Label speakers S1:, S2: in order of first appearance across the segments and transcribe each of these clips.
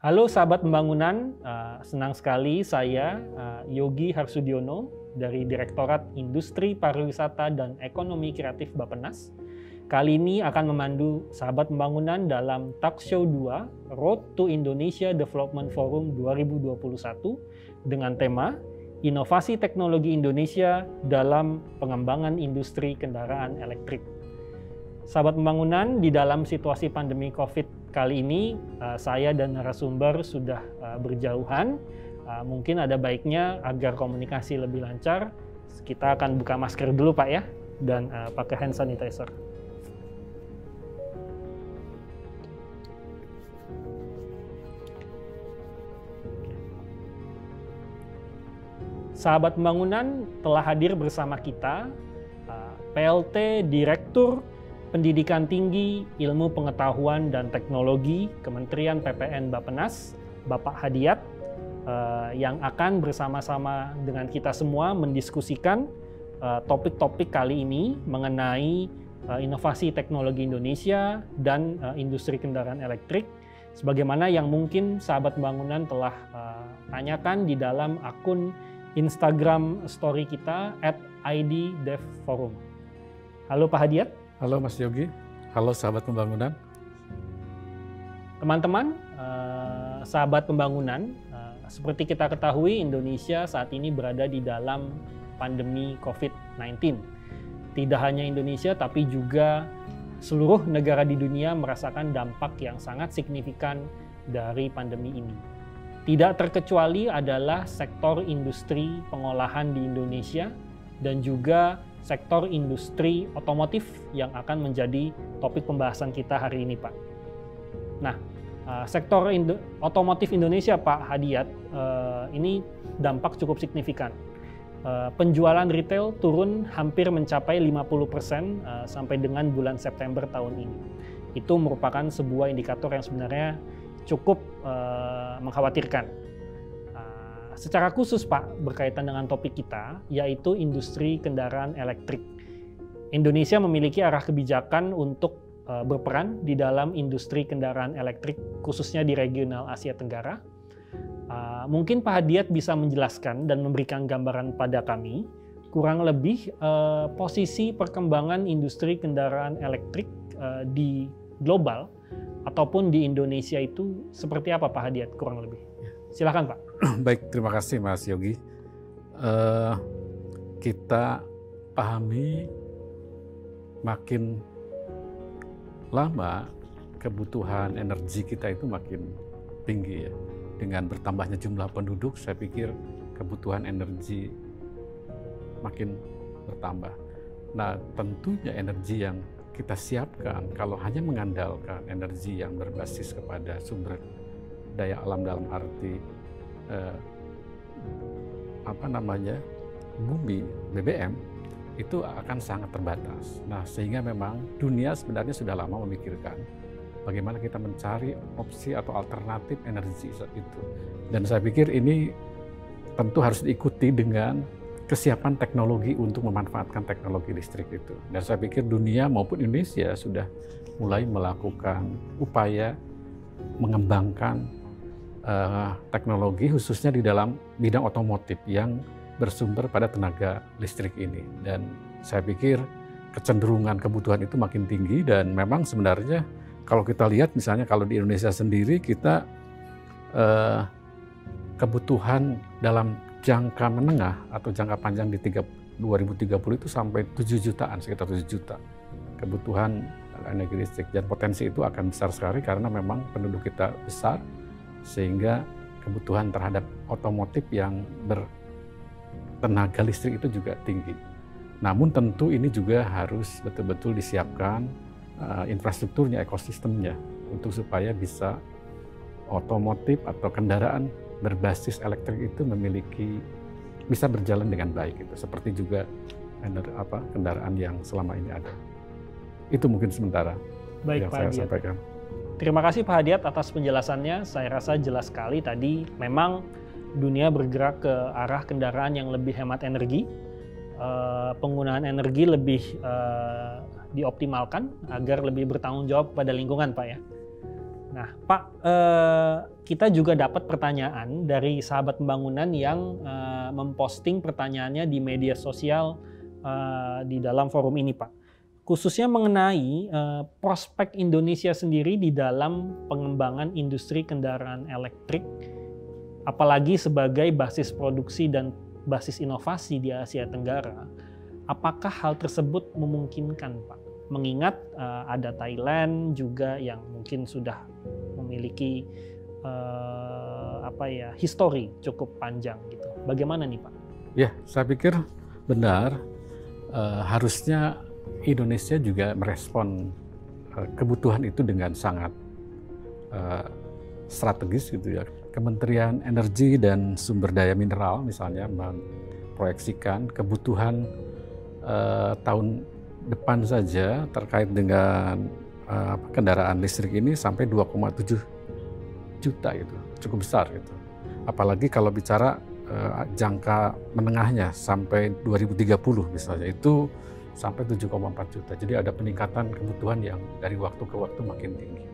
S1: Halo sahabat pembangunan, senang sekali saya Yogi Harsudiono dari Direktorat Industri Pariwisata dan Ekonomi Kreatif Bappenas. Kali ini akan memandu sahabat pembangunan dalam Talkshow 2 Road to Indonesia Development Forum 2021 dengan tema Inovasi Teknologi Indonesia dalam Pengembangan Industri Kendaraan Elektrik. Sahabat pembangunan, di dalam situasi pandemi COVID kali ini, saya dan narasumber sudah berjauhan. Mungkin ada baiknya agar komunikasi lebih lancar, kita akan buka masker dulu Pak ya, dan pakai hand sanitizer. Sahabat pembangunan, telah hadir bersama kita PLT Direktur Pendidikan Tinggi, Ilmu Pengetahuan dan Teknologi Kementerian PPN Bappenas, Bapak Hadiat, yang akan bersama-sama dengan kita semua mendiskusikan topik-topik kali ini mengenai inovasi teknologi Indonesia dan industri kendaraan elektrik, sebagaimana yang mungkin sahabat pembangunan telah tanyakan di dalam akun Instagram story kita @IDDevForum. Halo Pak Hadiat.
S2: Halo Mas Yogi, halo sahabat pembangunan.
S1: Teman-teman, sahabat pembangunan, seperti kita ketahui Indonesia saat ini berada di dalam pandemi COVID-19. Tidak hanya Indonesia tapi juga seluruh negara di dunia merasakan dampak yang sangat signifikan dari pandemi ini. Tidak terkecuali adalah sektor industri pengolahan di Indonesia dan juga sektor industri otomotif yang akan menjadi topik pembahasan kita hari ini, Pak. Nah, sektor otomotif Indonesia, Pak Hadiat, ini dampak cukup signifikan. Penjualan retail turun hampir mencapai 50% sampai dengan bulan September tahun ini. Itu merupakan sebuah indikator yang sebenarnya cukup mengkhawatirkan. Secara khusus Pak, berkaitan dengan topik kita, yaitu industri kendaraan elektrik. Indonesia memiliki arah kebijakan untuk berperan di dalam industri kendaraan elektrik, khususnya di regional Asia Tenggara. Mungkin Pak Hadiat bisa menjelaskan dan memberikan gambaran pada kami, kurang lebih posisi perkembangan industri kendaraan elektrik di global ataupun di Indonesia itu seperti apa Pak Hadiat kurang lebih? Silakan Pak.
S2: Baik, terima kasih Mas Yogi. Kita pahami makin lama kebutuhan energi kita itu makin tinggi ya. Dengan bertambahnya jumlah penduduk, saya pikir kebutuhan energi makin bertambah. Nah, tentunya energi yang kita siapkan kalau hanya mengandalkan energi yang berbasis kepada sumber daya alam dalam arti bumi, BBM, itu akan sangat terbatas. Nah, sehingga memang dunia sebenarnya sudah lama memikirkan bagaimana kita mencari opsi atau alternatif energi itu. Dan saya pikir ini tentu harus diikuti dengan kesiapan teknologi untuk memanfaatkan teknologi listrik itu. Dan saya pikir dunia maupun Indonesia sudah mulai melakukan upaya mengembangkan teknologi khususnya di dalam bidang otomotif yang bersumber pada tenaga listrik ini. Dan saya pikir kecenderungan kebutuhan itu makin tinggi dan memang sebenarnya kalau kita lihat misalnya kalau di Indonesia sendiri kita kebutuhan dalam jangka menengah atau jangka panjang di 2030 itu sampai 7 jutaan, sekitar 7 juta kebutuhan energi listrik. Dan potensi itu akan besar sekali karena memang penduduk kita besar, sehingga kebutuhan terhadap otomotif yang bertenaga listrik itu juga tinggi. Namun tentu ini juga harus betul-betul disiapkan infrastrukturnya, ekosistemnya, untuk supaya bisa otomotif atau kendaraan berbasis elektrik itu bisa berjalan dengan baik. Itu seperti juga kendaraan yang selama ini ada. Itu mungkin sementara
S1: Baik,
S2: yang
S1: Pak
S2: saya
S1: Hadiat
S2: sampaikan.
S1: Terima kasih Pak Hadiat atas penjelasannya. Saya rasa jelas sekali tadi memang dunia bergerak ke arah kendaraan yang lebih hemat energi. Penggunaan energi lebih dioptimalkan agar lebih bertanggung jawab pada lingkungan Pak ya. Nah, Pak, kita juga dapat pertanyaan dari sahabat pembangunan yang memposting pertanyaannya di media sosial di dalam forum ini, Pak. Khususnya mengenai prospek Indonesia sendiri di dalam pengembangan industri kendaraan elektrik, apalagi sebagai basis produksi dan basis inovasi di Asia Tenggara. Apakah hal tersebut memungkinkan, Pak? Mengingat ada Thailand juga yang mungkin sudah memiliki histori cukup panjang gitu. Bagaimana nih, Pak?
S2: Ya, saya pikir benar. Harusnya Indonesia juga merespon kebutuhan itu dengan sangat strategis gitu ya. Kementerian Energi dan Sumber Daya Mineral misalnya memproyeksikan kebutuhan tahun depan saja terkait dengan kendaraan listrik ini sampai 2,7 juta itu, cukup besar gitu. Apalagi kalau bicara jangka menengahnya sampai 2030 misalnya, itu sampai 7,4 juta. Jadi ada peningkatan kebutuhan yang dari waktu ke waktu makin tinggi.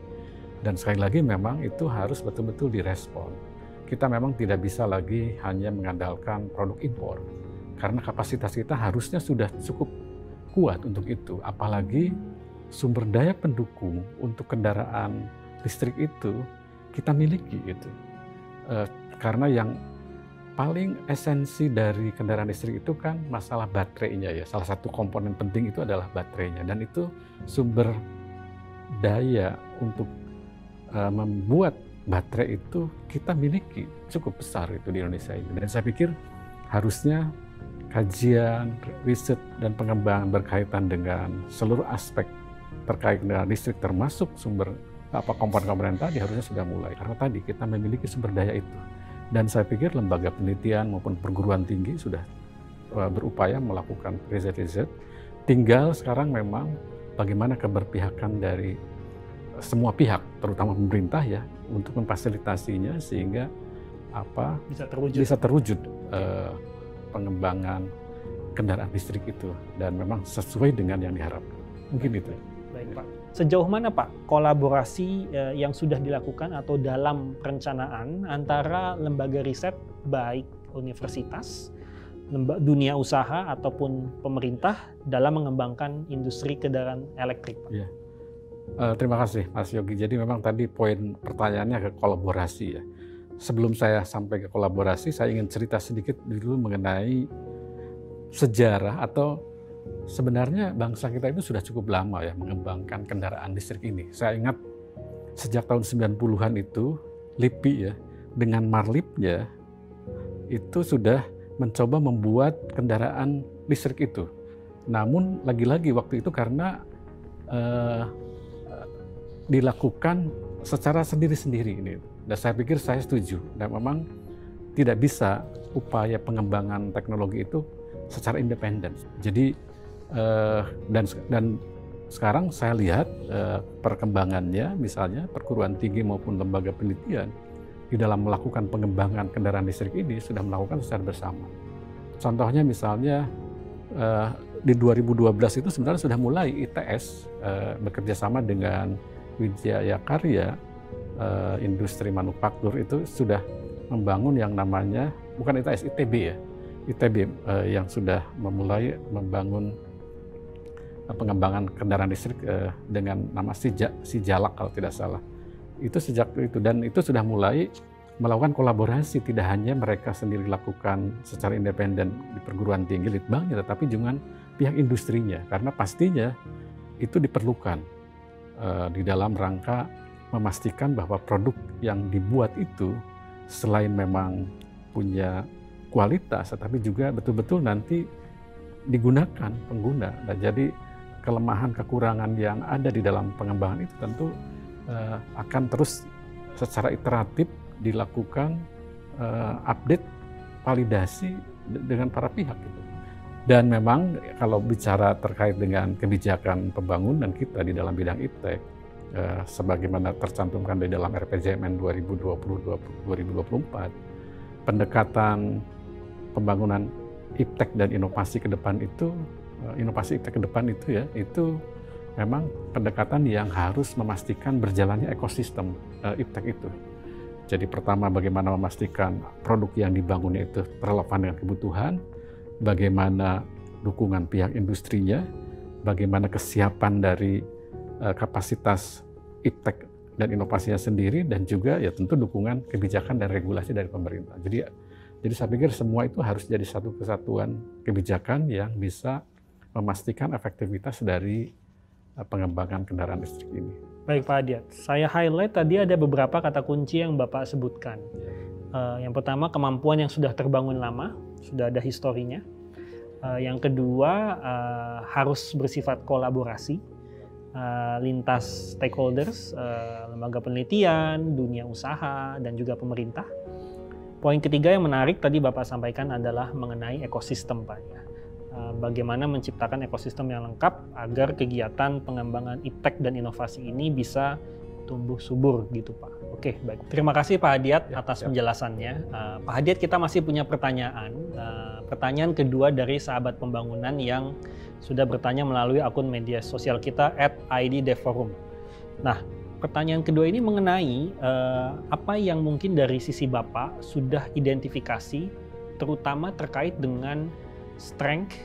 S2: Dan sekali lagi memang itu harus betul-betul direspon. Kita memang tidak bisa lagi hanya mengandalkan produk impor, karena kapasitas kita harusnya sudah cukup kuat untuk itu. Apalagi sumber daya pendukung untuk kendaraan listrik itu kita miliki gitu. Karena yang paling esensi dari kendaraan listrik itu kan masalah baterainya ya. Salah satu komponen penting itu adalah baterainya, dan itu sumber daya untuk membuat baterai itu kita miliki cukup besar itu di Indonesia ini. Dan saya pikir harusnya kajian, riset, dan pengembangan berkaitan dengan seluruh aspek terkait dengan listrik termasuk sumber komponen-komponen tadi harusnya sudah mulai. Karena tadi kita memiliki sumber daya itu. Dan saya pikir lembaga penelitian maupun perguruan tinggi sudah berupaya melakukan riset-riset. Tinggal sekarang memang bagaimana keberpihakan dari semua pihak, terutama pemerintah ya, untuk memfasilitasinya sehingga bisa terwujud pengembangan kendaraan listrik itu, dan memang sesuai dengan yang diharapkan. Mungkin itu.
S1: Baik, Pak. Sejauh mana, Pak, kolaborasi yang sudah dilakukan atau dalam perencanaan antara lembaga riset baik universitas, dunia usaha ataupun pemerintah dalam mengembangkan industri kendaraan elektrik, Pak?
S2: Ya. Terima kasih, Mas Yogi. Jadi memang tadi poin pertanyaannya ke kolaborasi ya. Sebelum saya sampai ke kolaborasi, saya ingin cerita sedikit dulu mengenai sejarah atau sebenarnya bangsa kita itu sudah cukup lama ya mengembangkan kendaraan listrik ini. Saya ingat sejak tahun 90-an itu LIPI ya dengan Marlipnya itu sudah mencoba membuat kendaraan listrik itu. Namun lagi-lagi waktu itu karena dilakukan secara sendiri-sendiri ini. Dan saya pikir saya setuju, dan memang tidak bisa upaya pengembangan teknologi itu secara independen. Jadi dan sekarang saya lihat perkembangannya, misalnya perguruan tinggi maupun lembaga penelitian di dalam melakukan pengembangan kendaraan listrik ini sudah melakukan secara bersama. Contohnya misalnya di 2012 itu sebenarnya sudah mulai ITS bekerja sama dengan Wijaya Karya, industri manufaktur itu sudah membangun yang namanya, bukan ITS, ITB ya, ITB yang sudah memulai membangun pengembangan kendaraan listrik dengan nama Sijalak kalau tidak salah. Itu sejak itu, dan itu sudah mulai melakukan kolaborasi, tidak hanya mereka sendiri lakukan secara independen di perguruan tinggi litbangnya, tetapi juga pihak industrinya, karena pastinya itu diperlukan di dalam rangka memastikan bahwa produk yang dibuat itu selain memang punya kualitas, tetapi juga betul-betul nanti digunakan pengguna. Dan jadi kelemahan kekurangan yang ada di dalam pengembangan itu tentu akan terus secara iteratif dilakukan update, validasi dengan para pihak gitu. Dan memang kalau bicara terkait dengan kebijakan pembangunan kita di dalam bidang iptek, sebagaimana tercantumkan di dalam RPJMN 2020-2024, pendekatan pembangunan iptek dan inovasi ke depan itu, inovasi iptek ke depan itu ya, itu memang pendekatan yang harus memastikan berjalannya ekosistem iptek itu. Jadi pertama bagaimana memastikan produk yang dibangunnya itu relevan dengan kebutuhan, bagaimana dukungan pihak industrinya, bagaimana kesiapan dari kapasitas iptek dan inovasinya sendiri, dan juga ya tentu dukungan kebijakan dan regulasi dari pemerintah. Jadi saya pikir semua itu harus jadi satu kesatuan kebijakan yang bisa memastikan efektivitas dari pengembangan kendaraan listrik ini.
S1: Baik Pak Adiat, saya highlight tadi ada beberapa kata kunci yang Bapak sebutkan. Yang pertama, kemampuan yang sudah terbangun lama, sudah ada historinya. Yang kedua, harus bersifat kolaborasi lintas stakeholders, lembaga penelitian, dunia usaha, dan juga pemerintah. Poin ketiga yang menarik tadi Bapak sampaikan adalah mengenai ekosistem, Pak. Bagaimana menciptakan ekosistem yang lengkap agar kegiatan pengembangan iptek dan inovasi ini bisa tumbuh subur gitu, Pak. Oke, baik. Terima kasih Pak Adiat atas penjelasannya. Pak Adiat, kita masih punya pertanyaan. Pertanyaan kedua dari sahabat pembangunan yang sudah bertanya melalui akun media sosial kita @IDDevForum. Nah, pertanyaan kedua ini mengenai apa yang mungkin dari sisi Bapak sudah identifikasi, terutama terkait dengan strength,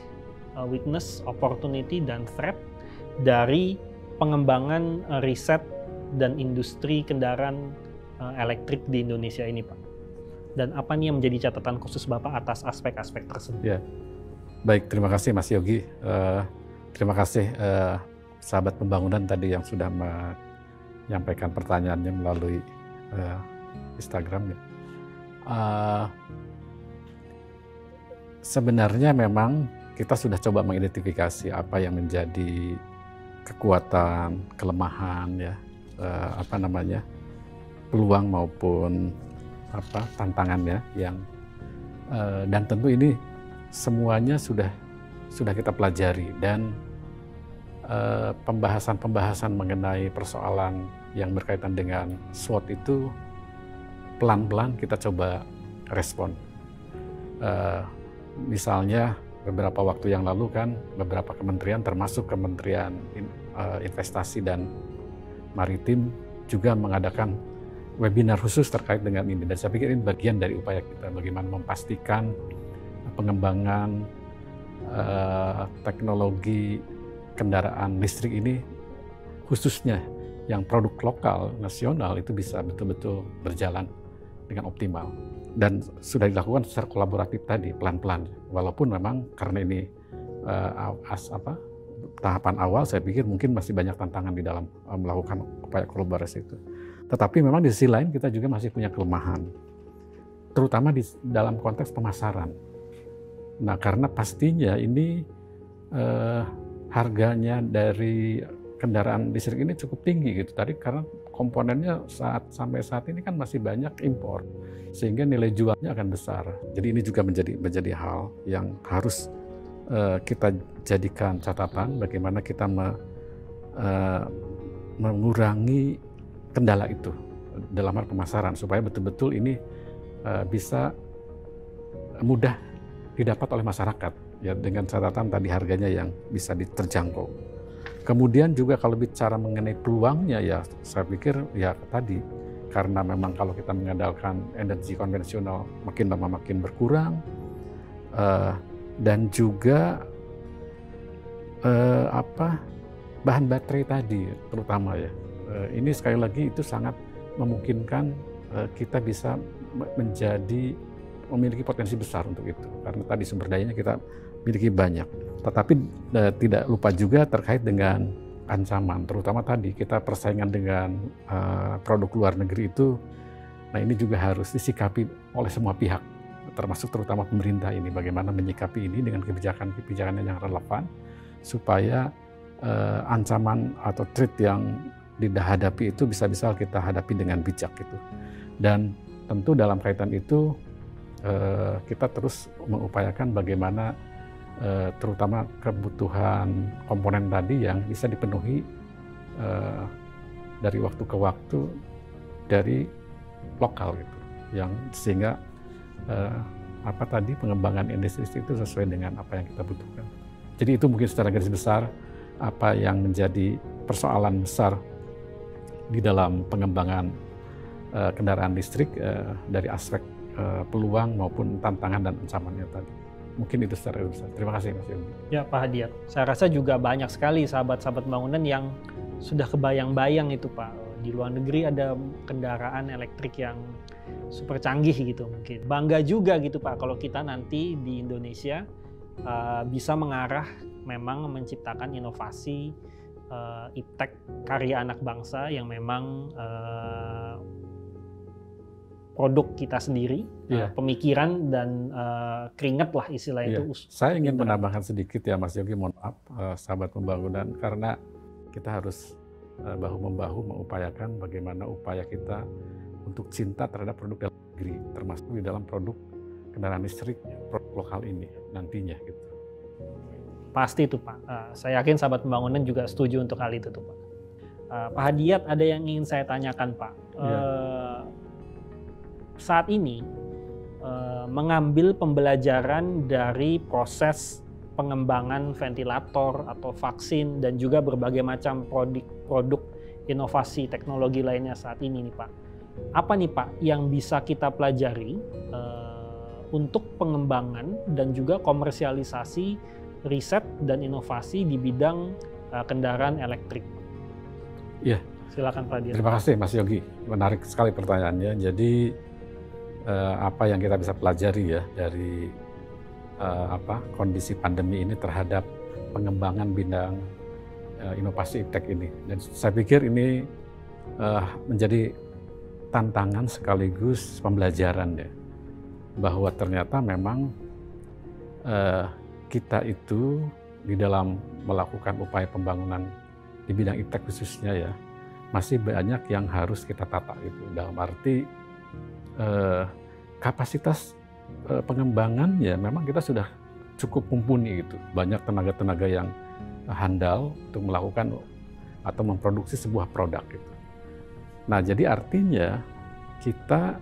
S1: weakness, opportunity, dan threat dari pengembangan riset dan industri kendaraan elektrik di Indonesia ini, Pak. Dan apa nih yang menjadi catatan khusus Bapak atas aspek-aspek tersebut?
S2: Ya, baik, terima kasih Mas Yogi. Terima kasih sahabat pembangunan tadi yang sudah menyampaikan pertanyaannya melalui Instagram. Sebenarnya memang kita sudah coba mengidentifikasi apa yang menjadi kekuatan, kelemahan, ya, peluang maupun tantangannya yang dan tentu ini semuanya sudah kita pelajari, dan pembahasan mengenai persoalan yang berkaitan dengan SWOT itu pelan-pelan kita coba respon. Misalnya beberapa waktu yang lalu kan beberapa kementerian termasuk Kementerian Investasi dan Maritim juga mengadakan webinar khusus terkait dengan ini, dan saya pikir ini bagian dari upaya kita bagaimana memastikan pengembangan teknologi kendaraan listrik ini, khususnya yang produk lokal nasional, itu bisa betul-betul berjalan dengan optimal. Dan sudah dilakukan secara kolaboratif tadi, pelan-pelan. Walaupun memang karena ini tahapan awal, saya pikir mungkin masih banyak tantangan di dalam melakukan upaya kolaborasi itu. Tetapi memang di sisi lain kita juga masih punya kelemahan, terutama di dalam konteks pemasaran. Nah, karena pastinya ini harganya dari kendaraan listrik ini cukup tinggi gitu tadi, karena komponennya sampai saat ini kan masih banyak impor, sehingga nilai jualnya akan besar. Jadi ini juga menjadi hal yang harus kita jadikan catatan, bagaimana kita mengurangi kendala itu dalam hal pemasaran supaya betul-betul ini bisa mudah didapat oleh masyarakat, ya, dengan catatan tadi harganya yang bisa terjangkau. Kemudian juga kalau bicara mengenai peluangnya, ya saya pikir ya tadi, karena memang kalau kita mengandalkan energi konvensional makin lama makin berkurang, dan juga bahan baterai tadi terutama, ya, ini sekali lagi itu sangat memungkinkan kita bisa memiliki potensi besar untuk itu, karena tadi sumber dayanya kita miliki banyak. Tetapi tidak lupa juga terkait dengan ancaman, terutama tadi kita persaingan dengan produk luar negeri itu. Nah, ini juga harus disikapi oleh semua pihak, termasuk terutama pemerintah ini, bagaimana menyikapi ini dengan kebijakan-kebijakan yang relevan supaya ancaman atau threat yang dihadapi itu bisa kita hadapi dengan bijak gitu. Dan tentu dalam kaitan itu kita terus mengupayakan bagaimana terutama kebutuhan komponen tadi yang bisa dipenuhi dari waktu ke waktu dari lokal gitu, yang sehingga pengembangan industri itu sesuai dengan apa yang kita butuhkan. Jadi itu mungkin secara garis besar apa yang menjadi persoalan besar di dalam pengembangan kendaraan listrik dari aspek peluang maupun tantangan dan ancamannya tadi. Mungkin itu secara besar. Terima kasih Mas Yogi.
S1: Ya Pak Hadiat, saya rasa juga banyak sekali sahabat-sahabat bangunan yang sudah kebayang-bayang itu Pak. Di luar negeri ada kendaraan elektrik yang super canggih gitu mungkin. Bangga juga gitu Pak kalau kita nanti di Indonesia bisa mengarah memang menciptakan inovasi iptek karya anak bangsa yang memang produk kita sendiri, pemikiran dan keringat lah istilahnya itu.
S2: Saya ingin menambahkan sedikit ya Mas Yogi, mohon maaf sahabat pembangunan, karena kita harus bahu-membahu mengupayakan bagaimana upaya kita untuk cinta terhadap produk dalam negeri, termasuk di dalam produk kendaraan listrik produk lokal ini nantinya gitu.
S1: Pasti itu Pak, saya yakin sahabat pembangunan juga setuju untuk hal itu tuh Pak. Pak Hadiat, ada yang ingin saya tanyakan Pak. Saat ini mengambil pembelajaran dari proses pengembangan ventilator atau vaksin dan juga berbagai macam produk inovasi teknologi lainnya saat ini nih Pak. Apa nih Pak yang bisa kita pelajari untuk pengembangan dan juga komersialisasi riset dan inovasi di bidang kendaraan elektrik?
S2: Iya.
S1: Silakan Pak Hadiat.
S2: Terima kasih Mas Yogi, menarik sekali pertanyaannya. Jadi apa yang kita bisa pelajari ya dari kondisi pandemi ini terhadap pengembangan bidang inovasi iptek ini. Dan saya pikir ini menjadi tantangan sekaligus pembelajaran ya, bahwa ternyata memang kita itu di dalam melakukan upaya pembangunan di bidang iptek khususnya ya, masih banyak yang harus kita tata itu. Dalam arti kapasitas pengembangan ya memang kita sudah cukup mumpuni gitu. Banyak tenaga-tenaga yang handal untuk melakukan atau memproduksi sebuah produk gitu. Nah, jadi artinya kita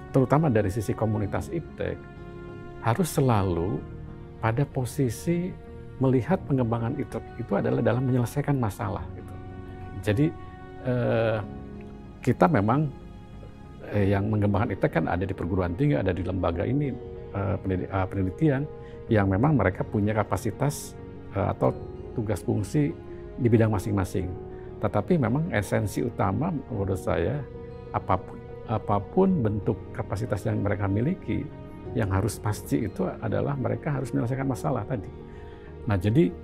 S2: terutama dari sisi komunitas iptek harus selalu pada posisi melihat pengembangan iptek itu adalah dalam menyelesaikan masalah gitu. Jadi kita memang yang mengembangkan iptek kan ada di perguruan tinggi, ada di lembaga ini penelitian yang memang mereka punya kapasitas atau tugas fungsi di bidang masing-masing. Tetapi memang esensi utama menurut saya apapun bentuk kapasitas yang mereka miliki, yang harus pasti itu adalah mereka harus menyelesaikan masalah tadi. Nah, jadi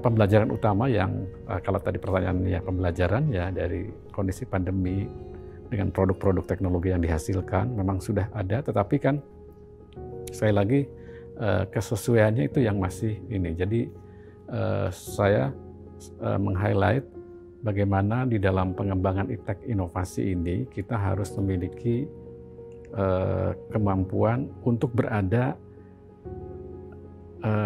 S2: pembelajaran utama yang kalau tadi pertanyaannya pembelajaran ya dari kondisi pandemi dengan produk-produk teknologi yang dihasilkan memang sudah ada, tetapi kan sekali lagi kesesuaiannya itu yang masih ini. Jadi saya meng-highlight bagaimana di dalam pengembangan iptek inovasi ini kita harus memiliki kemampuan untuk berada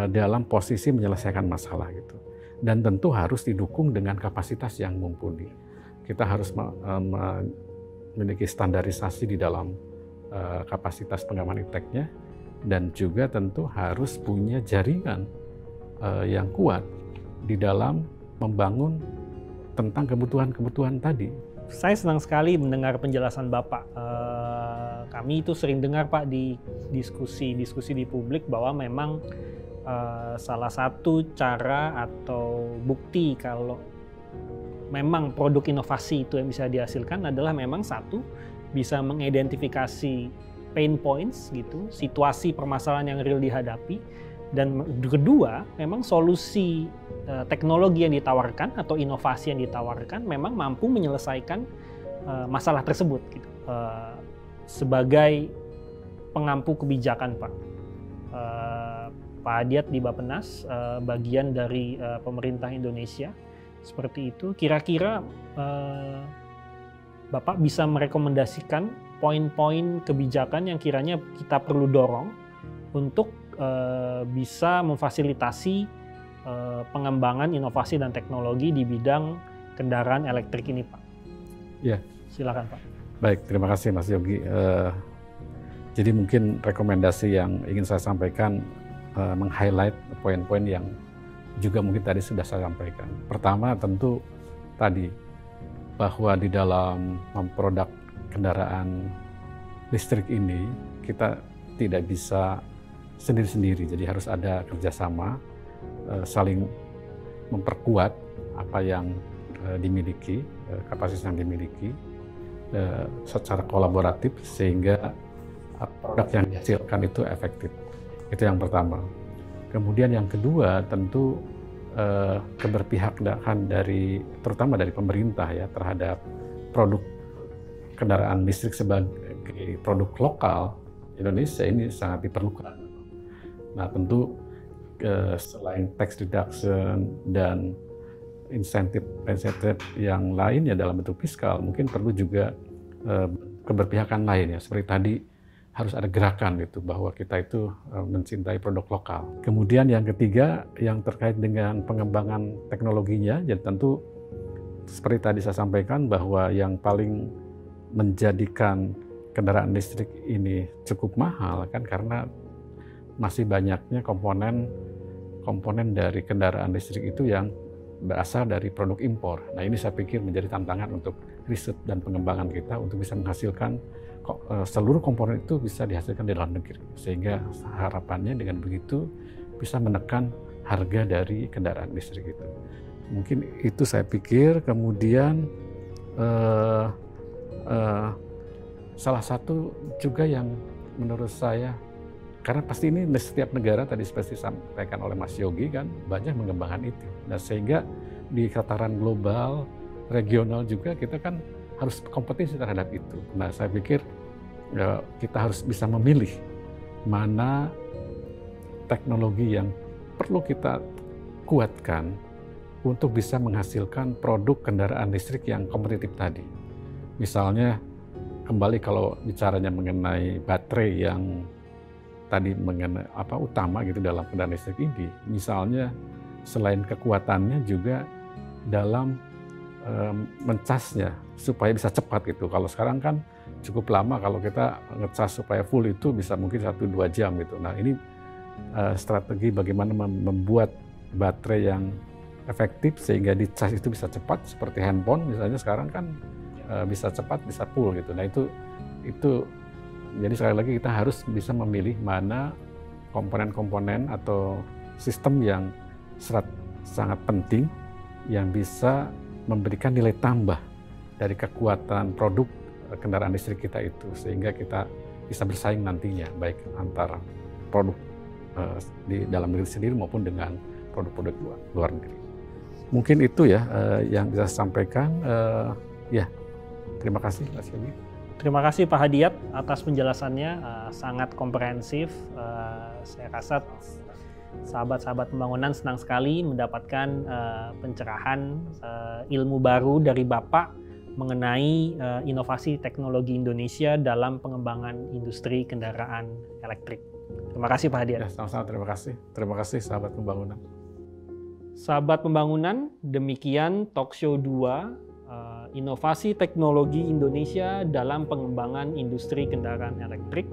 S2: dalam posisi menyelesaikan masalah gitu. Dan tentu harus didukung dengan kapasitas yang mumpuni. Kita harus memiliki standarisasi di dalam kapasitas pengembangan ipteknya, dan juga tentu harus punya jaringan yang kuat di dalam membangun tentang kebutuhan-kebutuhan tadi.
S1: Saya senang sekali mendengar penjelasan Bapak. Kami itu sering dengar Pak di diskusi di publik bahwa memang salah satu cara atau bukti kalau memang produk inovasi itu yang bisa dihasilkan adalah memang satu, bisa mengidentifikasi pain points gitu, situasi permasalahan yang real dihadapi, dan kedua, memang solusi teknologi yang ditawarkan atau inovasi yang ditawarkan memang mampu menyelesaikan masalah tersebut gitu. Sebagai pengampu kebijakan Pak. Pak Hadiat di Bappenas, bagian dari pemerintah Indonesia, seperti itu. Kira-kira Bapak bisa merekomendasikan poin-poin kebijakan yang kiranya kita perlu dorong untuk bisa memfasilitasi pengembangan inovasi dan teknologi di bidang kendaraan elektrik ini, Pak.
S2: Ya.
S1: Silakan, Pak.
S2: Baik, terima kasih Mas Yogi. Jadi mungkin rekomendasi yang ingin saya sampaikan meng-highlight poin-poin yang juga mungkin tadi sudah saya sampaikan. Pertama tentu tadi bahwa di dalam memproduk kendaraan listrik ini kita tidak bisa sendiri-sendiri, jadi harus ada kerjasama, saling memperkuat apa yang dimiliki, kapasitas yang dimiliki secara kolaboratif sehingga produk yang dihasilkan itu efektif. Itu yang pertama. Kemudian yang kedua tentu keberpihakan terutama dari pemerintah ya terhadap produk kendaraan listrik sebagai produk lokal Indonesia ini sangat diperlukan. Nah tentu selain tax reduction dan insentif yang lainnya dalam bentuk fiskal, mungkin perlu juga keberpihakan lain ya, seperti tadi harus ada gerakan gitu bahwa kita itu mencintai produk lokal. Kemudian yang ketiga yang terkait dengan pengembangan teknologinya, jadi tentu seperti tadi saya sampaikan bahwa yang paling menjadikan kendaraan listrik ini cukup mahal kan karena masih banyaknya komponen dari kendaraan listrik itu yang berasal dari produk impor. Nah ini saya pikir menjadi tantangan untuk riset dan pengembangan kita untuk bisa menghasilkan seluruh komponen itu bisa dihasilkan di dalam negeri. Sehingga harapannya dengan begitu bisa menekan harga dari kendaraan listrik itu. Mungkin itu saya pikir. Kemudian salah satu juga yang menurut saya, karena pasti ini setiap negara tadi seperti disampaikan oleh Mas Yogi kan banyak mengembangkan itu. Nah sehingga di tataran global, regional juga kita kan harus kompetisi terhadap itu. Nah saya pikir kita harus bisa memilih mana teknologi yang perlu kita kuatkan untuk bisa menghasilkan produk kendaraan listrik yang kompetitif tadi. Misalnya kembali kalau bicaranya mengenai baterai yang tadi mengenai utama gitu dalam kendaraan listrik ini, misalnya selain kekuatannya juga dalam mencasnya supaya bisa cepat gitu. Kalau sekarang kan cukup lama kalau kita ngecas supaya full itu bisa mungkin 1-2 jam gitu. Nah ini strategi bagaimana membuat baterai yang efektif sehingga dicas itu bisa cepat seperti handphone misalnya sekarang kan bisa cepat bisa full gitu. Nah itu jadi sekali lagi kita harus bisa memilih mana komponen-komponen atau sistem yang sangat penting yang bisa memberikan nilai tambah dari kekuatan produk kendaraan listrik kita itu sehingga kita bisa bersaing nantinya baik antara produk di dalam negeri sendiri maupun dengan produk-produk luar negeri. Mungkin itu ya yang bisa saya sampaikan. Ya, terima kasih Mas Yogi.
S1: Terima kasih Pak Hadiat atas penjelasannya, sangat komprehensif. Saya rasa sahabat-sahabat pembangunan senang sekali mendapatkan pencerahan ilmu baru dari Bapak mengenai inovasi teknologi Indonesia dalam pengembangan industri kendaraan elektrik. Terima kasih Pak Hadiat.
S2: Ya, sama-sama, terima kasih. Terima kasih sahabat pembangunan.
S1: Sahabat pembangunan, demikian Talkshow 2 inovasi teknologi Indonesia dalam pengembangan industri kendaraan elektrik.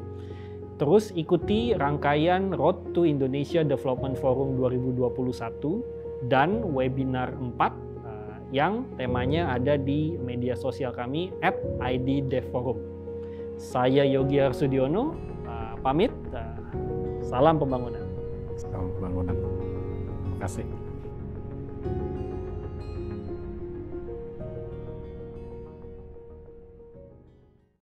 S1: Terus ikuti rangkaian Road to Indonesia Development Forum 2021 dan webinar 4 yang temanya ada di media sosial kami @IDDevForum. Saya Yogi Harsudiono, pamit. Salam pembangunan.
S2: Salam pembangunan. Terima kasih.